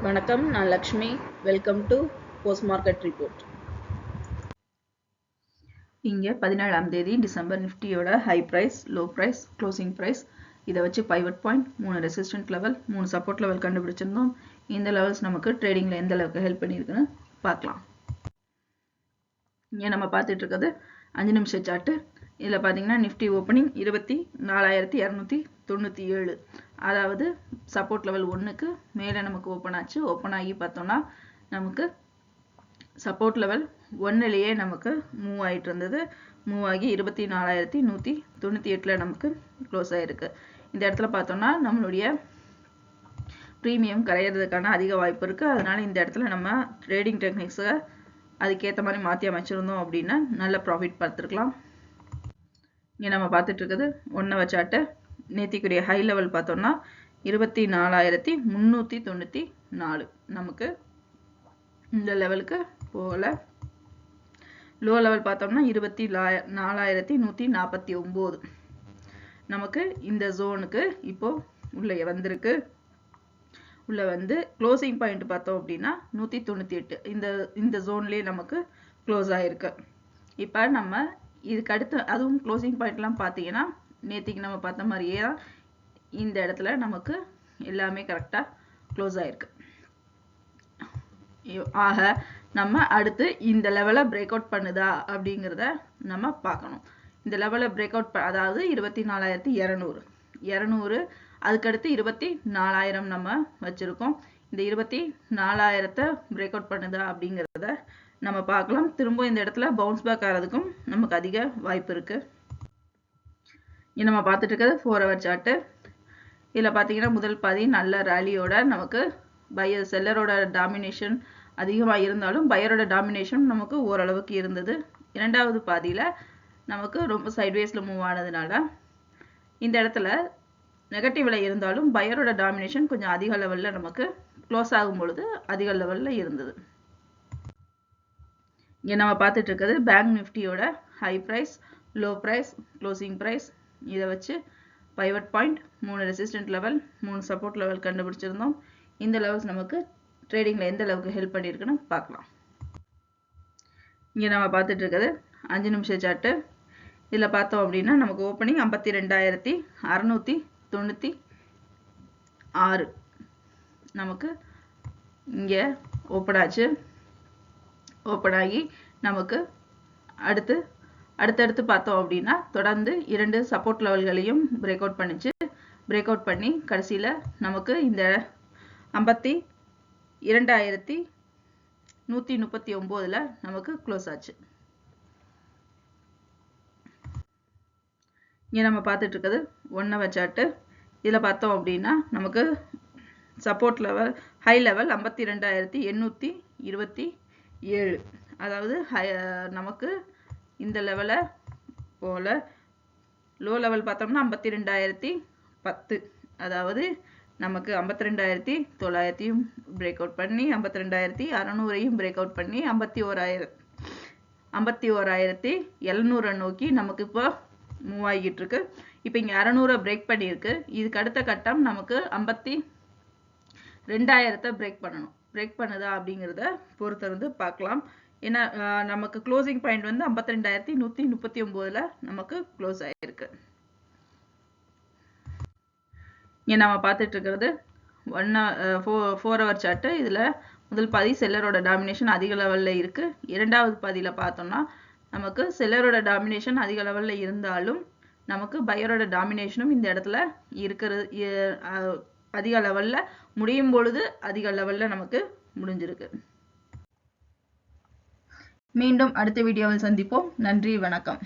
வணக்கம், நான் Lakshmi. Welcome to post market report. இங்கே 17ஆம் தேதி டிசம்பர் நிஃப்டியோட high price, low price, closing price இதை வச்சு pivot point, 3 resistant level, 3 support level கண்டுபிடிச்சிருந்தோம். இந்த லெவல்ஸ் நமக்கு ட்ரேடிங்கில் எந்த அளவுக்கு ஹெல்ப் பண்ணியிருக்குன்னு பார்க்கலாம். இங்கே நம்ம பார்த்துட்டு இருக்கிறது 5 நிமிஷ சார்ட்டு. இதில் பார்த்தீங்கன்னா நிஃப்டி ஓப்பனிங் 24,297, அதாவது சப்போர்ட் லெவல் 1க்கு மேலே நமக்கு ஓப்பன் ஆச்சு. ஓப்பன் ஆகி பார்த்தோம்னா நமக்கு சப்போர்ட் லெவல் 1லேயே நமக்கு மூவ் ஆகிட்டு இருந்தது. மூவ் ஆகி 24,198 நமக்கு க்ளோஸ் ஆகிருக்கு. இந்த இடத்துல பார்த்தோம்னா நம்மளுடைய ப்ரீமியம் கரையிறதுக்கான அதிக வாய்ப்பு இருக்குது. அதனால் இந்த இடத்துல நம்ம ட்ரேடிங் டெக்னிக்ஸை அதுக்கேற்ற மாதிரி மாற்றி அமைச்சிருந்தோம் அப்படின்னா நல்ல ப்ராஃபிட் பார்த்துருக்கலாம். இங்கே நம்ம பார்த்துட்டு இருக்குது 1 ஹவர் சார்ட்டு. நேத்திக்குரிய ஹை லெவல் பார்த்தோம்னா 24,394 நமக்கு இந்த லெவலுக்கு போகல. லோ லெவல் பார்த்தோம்னா 24,149 நமக்கு இந்த ஜோனுக்கு இப்போ உள்ள வந்திருக்கு. உள்ள வந்து க்ளோசிங் பாயிண்ட் பார்த்தோம் அப்படின்னா 198 இந்த ஜோன்லேயே நமக்கு க்ளோஸ் ஆகிருக்கு. இப்போ நம்ம இதுக்கு அடுத்து அதுவும் க்ளோசிங் பாயிண்ட்லாம் பார்த்தீங்கன்னா நேற்றுக்கு நம்ம பார்த்த மாதிரியே தான் இந்த இடத்துல நமக்கு எல்லாமே கரெக்டாக க்ளோஸ் ஆகிருக்கு. ஆக நம்ம அடுத்து இந்த லெவலை பிரேக் அவுட் பண்ணுதா அப்படிங்கிறத நம்ம பார்க்கணும். இந்த லெவலை பிரேக் அவுட் அதாவது 24,200 அதுக்கடுத்து 24,000 நம்ம வச்சுருக்கோம். இந்த 24,000 பிரேக் அவுட் பண்ணுதா அப்படிங்கிறத நம்ம பார்க்கலாம். திரும்ப இந்த இடத்துல பவுன்ஸ் பேக் ஆகிறதுக்கும் நமக்கு அதிக வாய்ப்பு இருக்குது. இங்கே நம்ம பார்த்துட்டு இருக்கிறது 4 ஹவர் சார்ட்டு. இதில் பார்த்தீங்கன்னா முதல் பாதி நல்ல ரேலியோட நமக்கு செல்லரோட டாமினேஷன் அதிகமாக இருந்தாலும் பையரோட டாமினேஷன் நமக்கு ஓரளவுக்கு இருந்தது. இரண்டாவது பாதியில் நமக்கு ரொம்ப சைட்வேஸில் மூவ் ஆனதுனால இந்த இடத்துல நெகட்டிவில் இருந்தாலும் பையரோட டாமினேஷன் கொஞ்சம் அதிக லெவலில் நமக்கு க்ளோஸ் ஆகும் பொழுது அதிக லெவலில் இருந்தது. இங்கே நம்ம பார்த்துட்டு இருக்கிறது பேங்க் நிஃப்டியோட high price, low price, closing price இதை வச்சு pivot point, 3 resistant level, 3 support level கண்டுபிடிச்சிருந்தோம். இந்த லெவல்ஸ் நமக்கு ட்ரேடிங்கில் எந்த அளவுக்கு ஹெல்ப் பண்ணியிருக்குன்னு பார்க்கலாம். இங்கே நம்ம பார்த்துட்டு இருக்கிறது 5 நிமிஷ சார்ட்டு. இதில் பார்த்தோம் அப்படின்னா நமக்கு ஓப்பனிங் 52,696 நமக்கு இங்கே ஓப்பன் ஆச்சு. ஓப்பன் ஆகி நமக்கு அடுத்தடுத்து பார்த்தோம் அப்படின்னா தொடர்ந்து 2 சப்போர்ட் லெவல்களையும் பிரேக் அவுட் பண்ணிச்சு. பிரேக் அவுட் பண்ணி கடைசியில் நமக்கு இந்த 52,139 நமக்கு க்ளோஸ் ஆச்சு. இங்கே நம்ம பார்த்துட்டு இருக்கிறது 1 ஹவர் சார்ட்டு. இதில் பார்த்தோம் அப்படின்னா நமக்கு சப்போர்ட் லெவல் ஹை லெவல் 52,827, அதாவது நமக்கு இந்த லெவலை போல லோ லெவல் பார்த்தோம்னா 52,010, அதாவது நமக்கு 52,900 பிரேக் அவுட் பண்ணி 52,600 பிரேக் அவுட் பண்ணி 51,700 நோக்கி நமக்கு இப்போ மூவ் ஆகிட்டு இருக்கு. இப்போ இங்கே 600 பிரேக் பண்ணியிருக்கு. இதுக்கு அடுத்த கட்டம் நமக்கு 52,000 பிரேக் பண்ணணும். பிரேக் பண்ணுதா அப்படிங்கிறத பொறுத்திருந்து பார்க்கலாம். ஏன்னா நமக்கு க்ளோசிங் பாயிண்ட் வந்து 52,139 நமக்கு க்ளோஸ் ஆகிருக்கு. இங்கே நம்ம பார்த்துட்டு இருக்கிறது 4 ஹவர் சார்ட்டு. இதில் முதல் பாதி செல்லரோட டாமினேஷன் அதிக லெவலில் இருக்குது. இரண்டாவது பாதியில் பார்த்தோம்னா நமக்கு செல்லரோட டாமினேஷன் அதிக லெவலில் இருந்தாலும் நமக்கு பையரோட டாமினேஷனும் இந்த இடத்துல இருக்கிறது. அதிக லெவலில் முடியும் பொழுது அதிக லெவலில் நமக்கு முடிஞ்சிருக்கு. மீண்டும் அடுத்த வீடியோவில் சந்திப்போம். நன்றி, வணக்கம்.